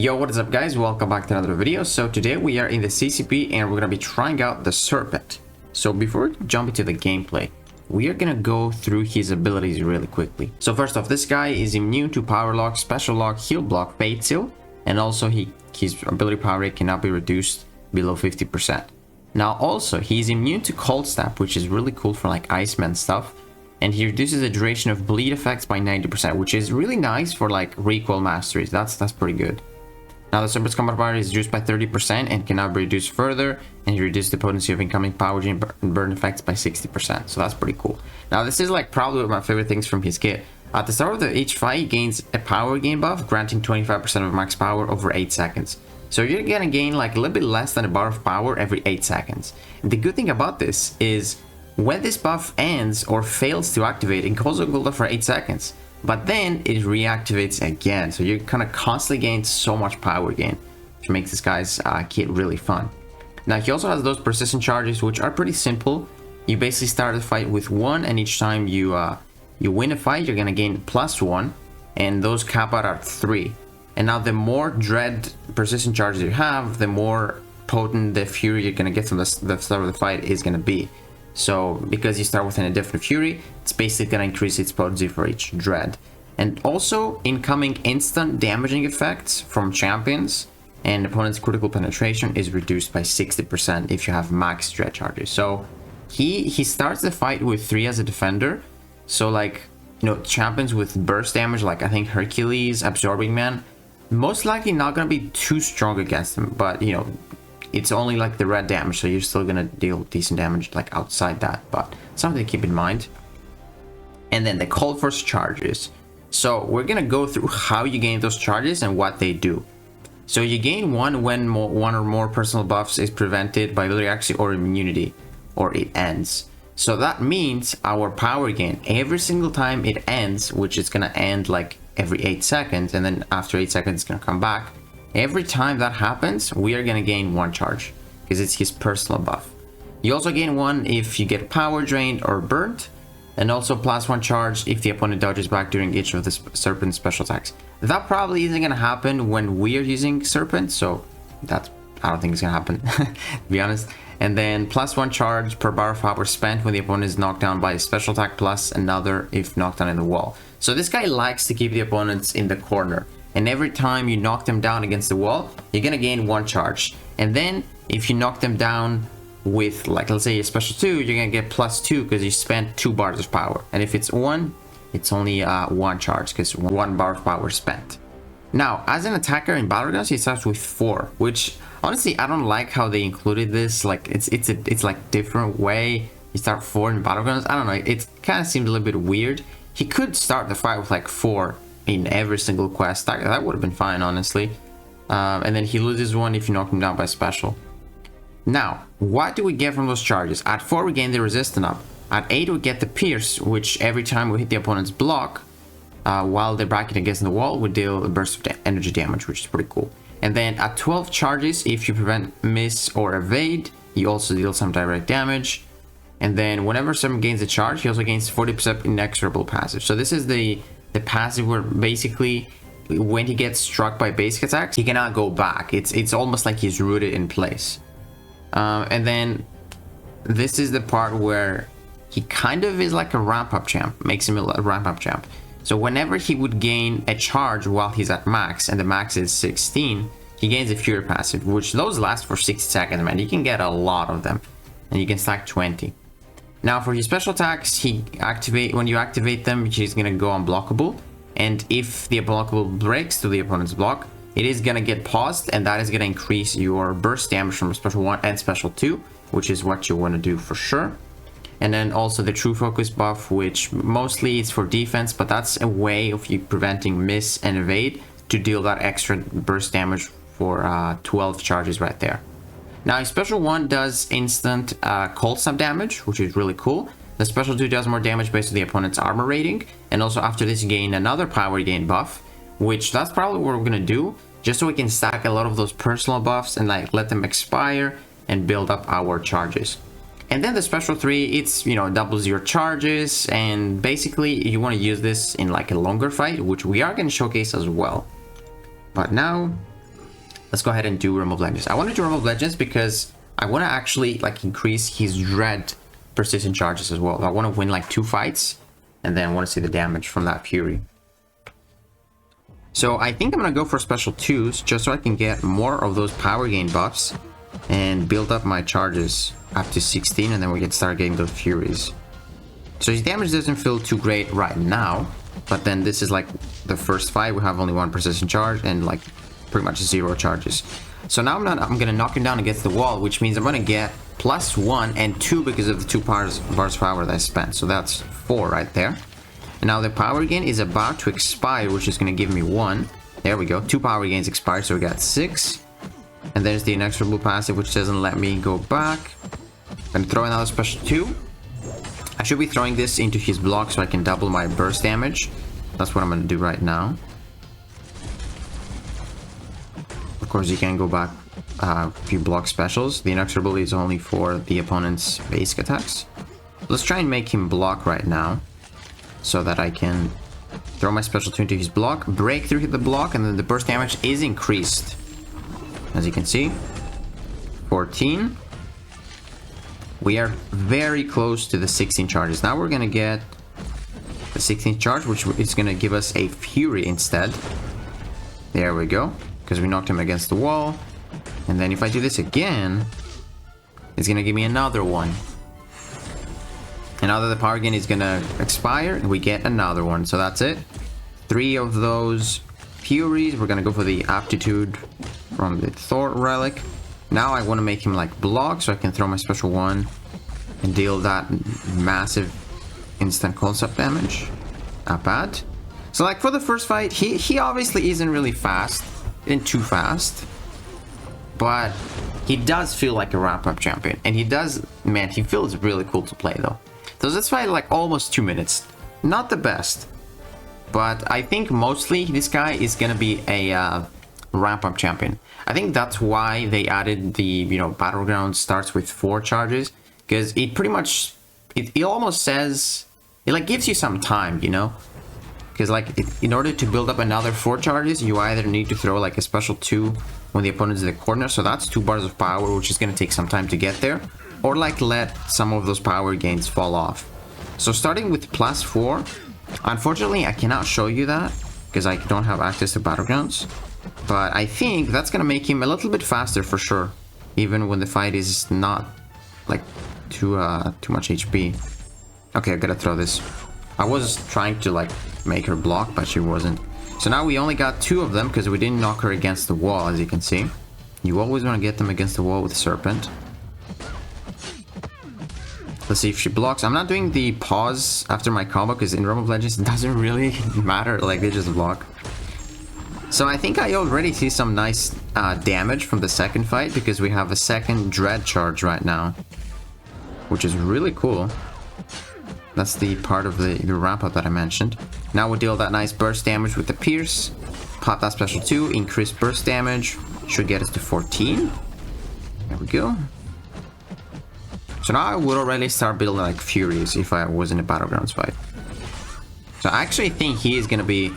Yo, what is up guys? Welcome back to another video. So today we are in the CCP and we're going to be trying out the Serpent. So before we jump into the gameplay, we are going to go through his abilities really quickly. So first off, this guy is immune to Power Lock, Special Lock, Heal Block, Fate Seal, and also his ability power rate cannot be reduced below 50%. Now also, he's immune to Cold Snap, which is really cool for like Iceman stuff. And he reduces the duration of bleed effects by 90%, which is really nice for like recoil masteries. That's pretty good. Now the Serpent's combat power is reduced by 30% and cannot be reduced further, and he reduced the potency of incoming power gene and burn effects by 60%, so that's pretty cool. Now this is like probably one of my favorite things from his kit. At the start of each fight, he gains a power gain buff, granting 25% of max power over 8 seconds. So you're gonna gain like a little bit less than a bar of power every 8 seconds. And the good thing about this is when this buff ends or fails to activate, it goes on cooldown for 8 seconds. But then it reactivates again, so you're gonna constantly gain so much power gain, which makes this guy's kit really fun. Now he also has those persistent charges, which are pretty simple. You basically start the fight with 1, and each time you win a fight, you're gonna gain +1, and those cap out at 3. And now the more dread persistent charges you have, the more potent the fury you're gonna get from the start of the fight is gonna be. So because you start with an indifferent fury, it's basically going to increase its potency for each dread. And also incoming instant damaging effects from champions and opponent's critical penetration is reduced by 60% if you have max dread charges. So he starts the fight with 3 as a defender. So like, you know, champions with burst damage, like I think Hercules, Absorbing Man, most likely not going to be too strong against him, but you know, it's only like the red damage, so you're still gonna deal decent damage like outside that, but something to keep in mind. And then the Cold Force charges. So we're gonna go through how you gain those charges and what they do. So you gain 1 when one or more personal buffs is prevented by ability accuracy or immunity, or it ends. So that means our power gain every single time it ends, which is gonna end like every 8 seconds, and then after 8 seconds it's gonna come back. Every time that happens, we are gonna gain 1 charge because it's his personal buff. You also gain 1 if you get power drained or burnt, and also +1 charge if the opponent dodges back during each of the Serpent special attacks. That probably isn't gonna happen when we're using Serpent, so I don't think it's gonna happen, to be honest. And then +1 charge per bar of power spent when the opponent is knocked down by a special attack, plus another if knocked down in the wall. So this guy likes to keep the opponents in the corner. And every time you knock them down against the wall, you're gonna gain 1 charge. And then if you knock them down with, like, let's say a special 2, you're gonna get +2 because you spent 2 bars of power. And if it's 1, it's only 1 charge because 1 bar of power spent. Now, as an attacker in Battlegrounds, he starts with 4, which honestly I don't like how they included this. Like it's like different way. You start 4 in Battlegrounds. I don't know. It kind of seemed a little bit weird. He could start the fight with like 4 in every single quest. That would have been fine, honestly. And then he loses 1 if you knock him down by special. Now, what do we get from those charges? At 4 we gain the resistance up. At 8 we get the pierce, which every time we hit the opponent's block while they're bracketed against the wall, we deal a burst of energy damage, which is pretty cool. And then at 12 charges, if you prevent miss or evade, you also deal some direct damage. And then whenever someone gains a charge, he also gains 40% inexorable passive. So this is the passive where basically when he gets struck by basic attacks, he cannot go back. It's almost like he's rooted in place. And then this is the part where he kind of is like a ramp up champ, makes him a ramp up champ. So whenever he would gain a charge while he's at max, and the max is 16, he gains a Fury passive, which those last for 60 seconds, man. You can get a lot of them, and you can stack 20. Now for his special attacks, when you activate them, he's gonna go unblockable, and if the unblockable breaks to the opponent's block, it is gonna get paused, and that is gonna increase your burst damage from special 1 and special 2, which is what you want to do for sure. And then also the True Focus buff, which mostly it's for defense, but that's a way of you preventing miss and evade to deal that extra burst damage for 12 charges right there. Now, special 1 does instant cold snap damage, which is really cool. The special 2 does more damage based on the opponent's armor rating, and also after this you gain another power gain buff, which that's probably what we're gonna do, just so we can stack a lot of those personal buffs and like let them expire and build up our charges. And then the special 3, it's, you know, doubles your charges, and basically you want to use this in like a longer fight, which we are going to showcase as well. But now let's go ahead and do Remove Legends. I want to do Remove Legends because I want to actually like increase his Dread persistent charges as well. I want to win like 2 fights, and then I want to see the damage from that Fury. So I think I'm going to go for special 2s just so I can get more of those power gain buffs and build up my charges up to 16, and then we can start getting those Furies. So his damage doesn't feel too great right now, but then this is like the first fight. We have only 1 persistent charge and like pretty much 0 charges. So now I'm gonna knock him down against the wall, which means I'm gonna get +1 and 2 because of the 2 bars of power that I spent. So that's 4 right there. And now the power gain is about to expire, which is gonna give me 1. There we go. 2 power gains expired, so we got 6. And there's the inexorable passive, which doesn't let me go back. I'm gonna throw another special 2. I should be throwing this into his block so I can double my burst damage. That's what I'm going to do right now. Of course, you can go back a few block specials. The inexorable is only for the opponent's basic attacks. Let's try and make him block right now so that I can throw my special 2 into his block, break through the block, and then the burst damage is increased. As you can see, 14. We are very close to the 16 charges. Now we're gonna get the 16th charge, which is gonna give us a Fury instead. There we go, because we knocked him against the wall. And then if I do this again, it's gonna give me another one. And now that the power gain is gonna expire, we get another one. So that's it. 3 of those Furies. We're gonna go for the aptitude from the Thor relic. Now I want to make him like block so I can throw my special 1 and deal that massive instant concept damage. Not bad. So like for the first fight, he obviously isn't really fast. Isn't too fast. But he does feel like a wrap-up champion. And he does, man, he feels really cool to play though. So this fight like almost 2 minutes. Not the best. But I think mostly this guy is going to be a wrap-up champion. I think that's why they added the, you know, battleground starts with 4 charges, because it pretty much, it almost says, it like gives you some time, you know, because like in order to build up another 4 charges, you either need to throw like a special 2 when the opponent's in the corner, so that's 2 bars of power, which is going to take some time to get there, or like let some of those power gains fall off. So starting with +4, unfortunately I cannot show you that because I don't have access to battlegrounds. But I think that's gonna make him a little bit faster for sure, even when the fight is not like too much HP. Okay, I gotta throw this. I was trying to like make her block, but she wasn't. So now we only got 2 of them because we didn't knock her against the wall, as you can see. You always want to get them against the wall with Serpent. Let's see if she blocks. I'm not doing the pause after my combo because in Realm of Legends it doesn't really matter, like they just block. So I think I already see some nice damage from the second fight because we have a second Dread charge right now, which is really cool. That's the part of the wrap-up that I mentioned. Now we deal that nice burst damage with the Pierce, pop that special 2, increase burst damage, should get us to 14. There we go. So now I would already start building like Furies if I was in a Battlegrounds fight. So I actually think he is going to be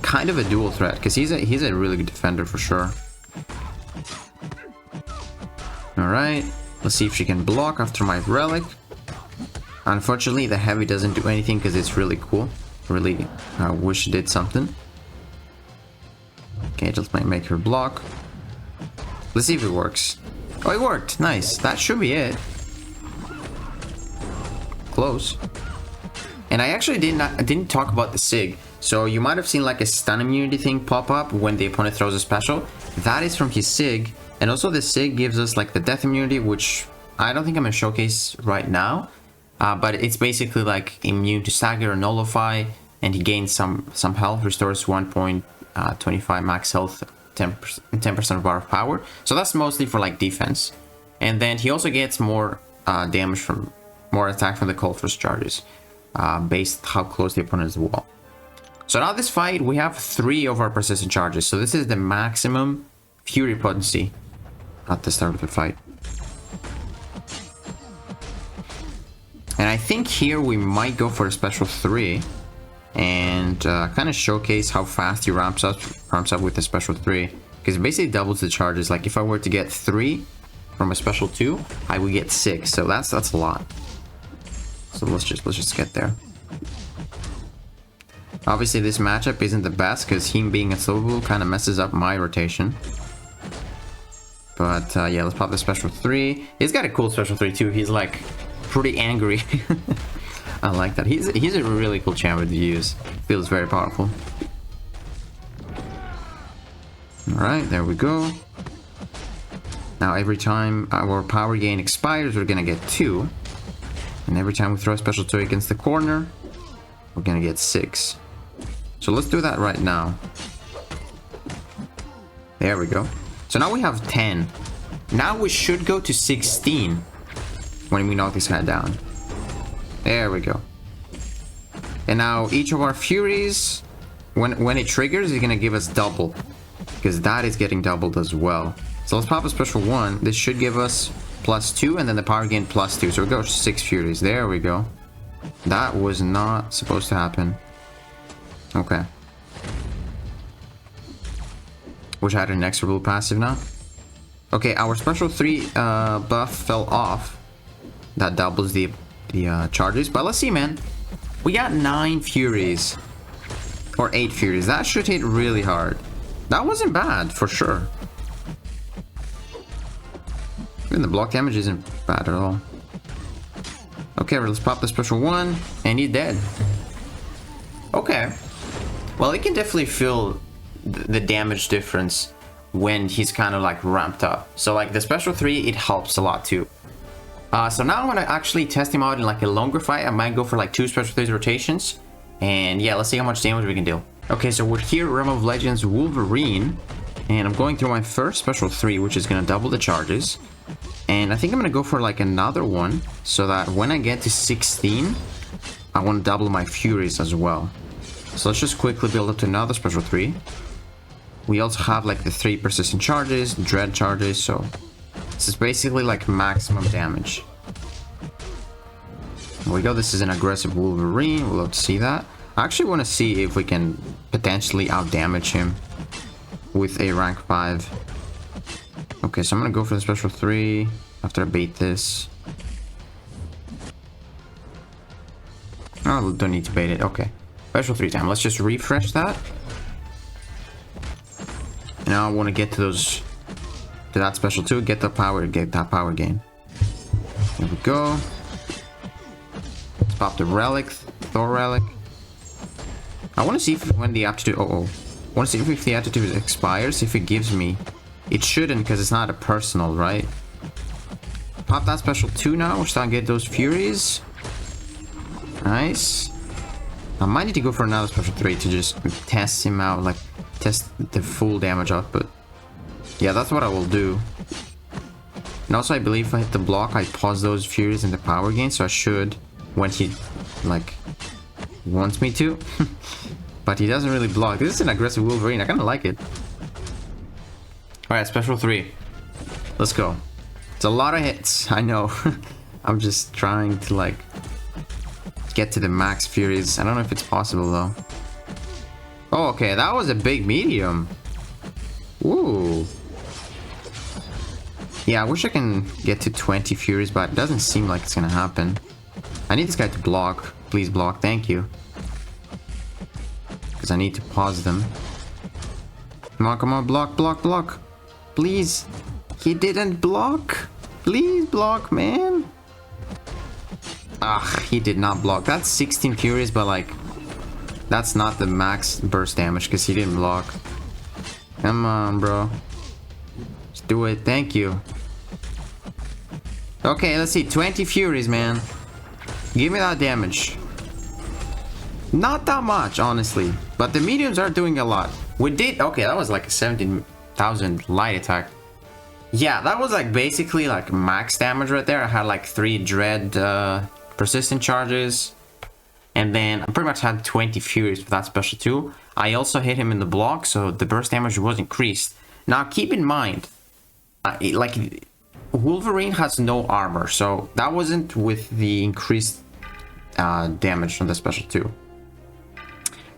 kind of a dual threat because he's a really good defender for sure. Alright, let's see if she can block after my relic. Unfortunately the heavy doesn't do anything because it's really cool. Really wish it did something. Okay, just make her block. Let's see if it works. Oh, it worked. Nice. That should be it. Close. And I actually didn't talk about the Sig. So you might have seen like a stun immunity thing pop up when the opponent throws a special. That is from his Sig. And also the Sig gives us like the death immunity, which I don't think I'm gonna showcase right now. But it's basically like immune to stagger or nullify, and he gains some health, restores 1.25 max health, 10% of bar of power. So that's mostly for like defense. And then he also gets more damage from more attack from the Cold Frost charges, based how close the opponent is to the wall. So now this fight, we have 3 of our persistent charges. So this is the maximum Fury potency at the start of the fight. And I think here we might go for a special 3 and kind of showcase how fast he ramps up with the special 3. because it basically doubles the charges. Like if I were to get 3 from a special 2, I would get 6. So that's a lot. So let's just get there. Obviously this matchup isn't the best because him being unstoppable kind of messes up my rotation. But yeah, let's pop the special 3. He's got a cool special 3 too. He's like pretty angry. I like that. He's a really cool champion to use. Feels very powerful. Alright, there we go. Now every time our power gain expires, we're gonna get 2. And every time we throw a special 2 against the corner, we're gonna get 6. So let's do that right now. There we go. So now we have 10. Now we should go to 16 when we knock this guy down. There we go. And now each of our Furies, when it triggers, is gonna give us double. Because that is getting doubled as well. So let's pop a special 1. This should give us +2 and then the power gain +2. So we go 6 Furies. There we go. That was not supposed to happen. Okay. Wish I had an extra blue passive now. Okay, our special 3 buff fell off. That doubles the charges. But let's see, man. We got 9 Furies. Or 8 Furies. That should hit really hard. That wasn't bad, for sure. Even the block damage isn't bad at all. Okay, let's pop the special 1. And he's dead. Okay. Well, it can definitely feel the damage difference when he's kind of like ramped up. So like the special 3, it helps a lot too. So now I want to actually test him out in like a longer fight. I might go for like 2 special 3 rotations. And yeah, let's see how much damage we can deal. Okay, so we're here, Realm of Legends Wolverine. And I'm going through my first special 3, which is going to double the charges. And I think I'm going to go for like another one. So that when I get to 16, I want to double my Furies as well. So let's just quickly build up to another special 3. We also have like the 3 persistent charges, dread charges, so this is basically like maximum damage. There we go, this is an aggressive Wolverine, we'll love to see that. I actually want to see if we can potentially outdamage him with a rank 5. Okay, so I'm gonna go for the special 3 after I bait this. Oh, don't need to bait it, okay. Special 3 time, let's just refresh that. Now I want to get to that special 2, get that power gain. There we go. Let's pop the relic, Thor relic. I want to see if when the aptitude, I want to see if the aptitude expires, if it gives me. It shouldn't because it's not a personal, right? Pop that special 2 now, we're starting to get those Furies. Nice. I might need to go for another special 3 to just test him out, like test the full damage output. Yeah, that's what I will do. And also I believe if I hit the block, I pause those Furies in the power gain, so I should when he like wants me to. But he doesn't really block. This is an aggressive Wolverine, I kinda like it. Alright, special 3. Let's go. It's a lot of hits, I know. I'm just trying to like get to the max Furies. I don't know if it's possible though. Oh, okay, that was a big medium. Ooh. Yeah, I wish I can get to 20 Furies, but it doesn't seem like it's gonna happen. I need this guy to block. Please block, thank you. Because I need to pause them. Come on, block, block, block. Please. He didn't block. Please block, man. Ah, he did not block. That's 16 Furies, but like, that's not the max burst damage because he didn't block. Come on, bro. Just do it. Thank you. Okay, let's see. 20 Furies, man. Give me that damage. Not that much, honestly. But the mediums are doing a lot. We did... Okay, that was like a 17,000 light attack. Yeah, that was like basically like max damage right there. I had like 3 dread persistent charges. And then I pretty much had 20 Furies for that special 2. I also hit him in the block, so the burst damage was increased. Now keep in mind, like Wolverine has no armor, so that wasn't with the increased damage from the special 2.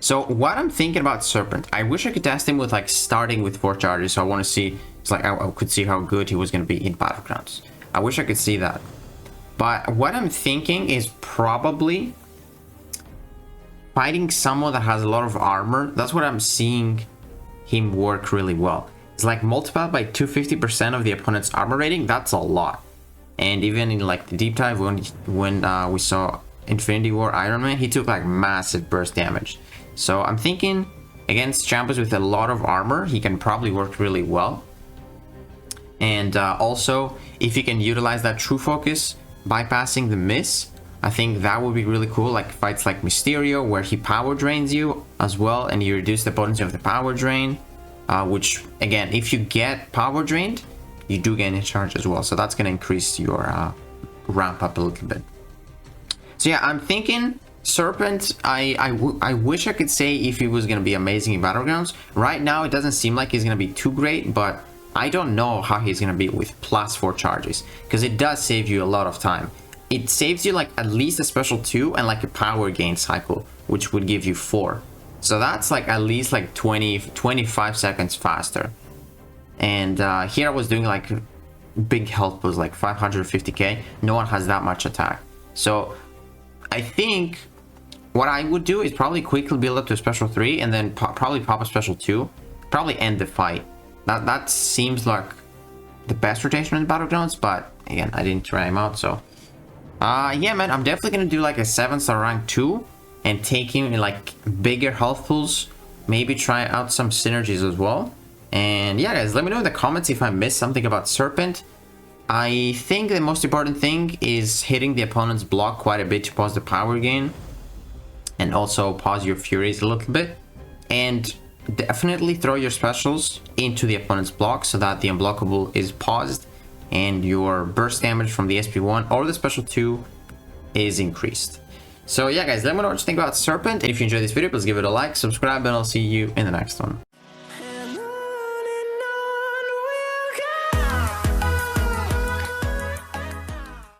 So what I'm thinking about Serpent, I wish I could test him with like starting with 4 charges. So I want to see, it's like I could see how good he was going to be in Battlegrounds. I wish I could see that. But what I'm thinking is probably fighting someone that has a lot of armor. That's what I'm seeing him work really well. It's like multiplied by 250% of the opponent's armor rating. That's a lot. And even in like the deep dive, when we saw Infinity War Iron Man, he took like massive burst damage. So I'm thinking against champions with a lot of armor, he can probably work really well. And also, if you can utilize that true focus, bypassing the miss, I think that would be really cool. Like fights like Mysterio, where he power drains you as well, and you reduce the potency of the power drain. Which, again, if you get power drained, you do gain a charge as well. So that's going to increase your ramp up a little bit. So yeah, I'm thinking Serpent, I wish I could say if he was going to be amazing in Battlegrounds. Right now, it doesn't seem like he's going to be too great, but I don't know how he's going to be with +4 charges, because it does save you a lot of time. It saves you like at least a special 2 and like a power gain cycle, which would give you 4. So that's like at least like 25 seconds faster. And here I was doing like big health was like 550k. No one has that much attack. So I think what I would do is probably quickly build up to a special 3 and then probably pop a special 2. Probably end the fight. That seems like the best rotation in Battlegrounds, but again, I didn't try him out, so yeah, man, I'm definitely gonna do like a 7-star rank 2 and take him in like bigger health pools. Maybe try out some synergies as well. And yeah, guys, let me know in the comments if I missed something about Serpent. I think the most important thing is hitting the opponent's block quite a bit to pause the power gain, and also pause your furies a little bit, and definitely throw your specials into the opponent's block so that the unblockable is paused and your burst damage from the SP1 or the special 2 is increased. So yeah, guys, let me know what you think about Serpent. And if you enjoyed this video, please give it a like, subscribe, and I'll see you in the next one.